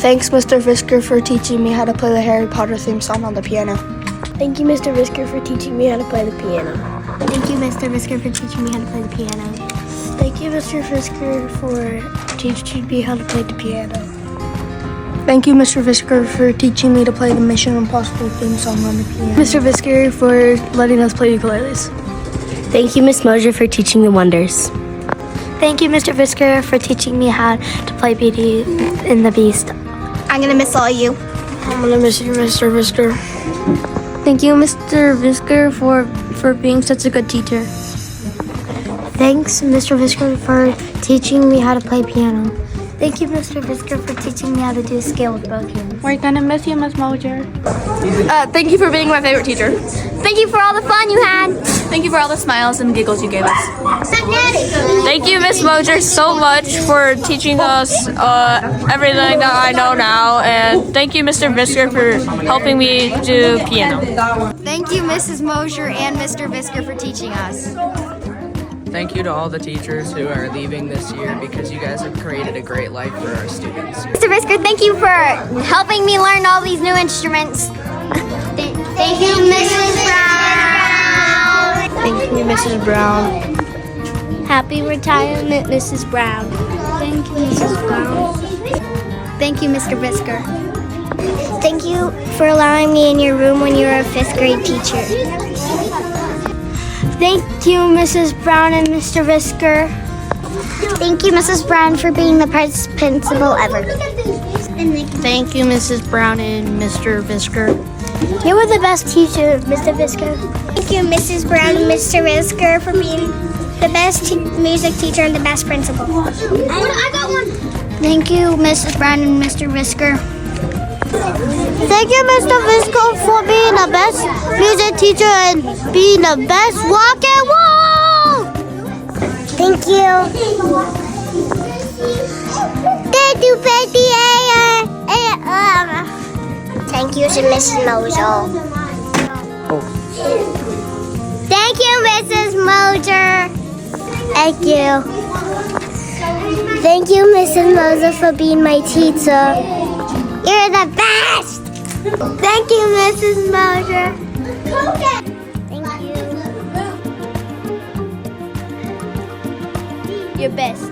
Thanks, Mr. Visker, for teaching me how to play the Harry Potter theme song on the piano. Thank you, Mr. Visker, for teaching me how to play the piano. Thank you, Mr. Visker, for teaching me how to play the piano. Thank you, Mr. Visker, for teaching me how to play the piano. Thank you, Mr. Visker, for teaching me to play the Mission Impossible theme song on the piano. Mr. Visker, for letting us play ukuleles. Thank you, Miss Mosier, for teaching the wonders. Thank you, Mr. Visker, for teaching me how to play Beauty and the Beast. I'm gonna miss all of you. I'm gonna miss you, Mr. Visker. Thank you, Mr. Visker, for being such a good teacher. Thanks, Mr. Visker, for teaching me how to play piano. Thank you, Mr. Visker, for teaching me how to do a scale with both hands. We're gonna miss you, Miss Mosier. Thank you for being my favorite teacher. Thank you for all the fun you had. Thank you for all the smiles and giggles you gave us. Thank you, Miss Mosier, so much for teaching us everything that I know now. And thank you, Mr. Visker, for helping me do piano. Thank you, Mrs. Mosier and Mr. Visker, for teaching us. Thank you to all the teachers who are leaving this year because you guys have created a great life for our students. Mr. Visker, thank you for helping me learn all these new instruments. Thank you, Mrs. Brown. Thank you, Mrs. Brown. Happy retirement, Mrs. Brown. Thank you, Mrs. Brown. Thank you, Mr. Visker. Thank you for allowing me in your room when you were a 5th grade teacher. Thank you, Mrs. Brown and Mr. Visker. Thank you, Mrs. Brown, for being the best principal ever. Thank you, Mrs. Brown and Mr. Visker. You were the best teacher, Mr. Visker. Thank you, Mrs. Brown and Mr. Visker, for being the best music teacher and the best principal. I got one. Thank you, Mrs. Brown and Mr. Visker. Thank you, Mr. Visker, for being the best music teacher and being the best rock and roll. Thank you. Thank you, Betty. Thank you to Mrs. Mosier. Thank you, Mrs. Mosier. Thank you. Thank you, Mrs. Mosier, for being my teacher. You're the best. Thank you, Mrs. Mosier. Thank you. You're best.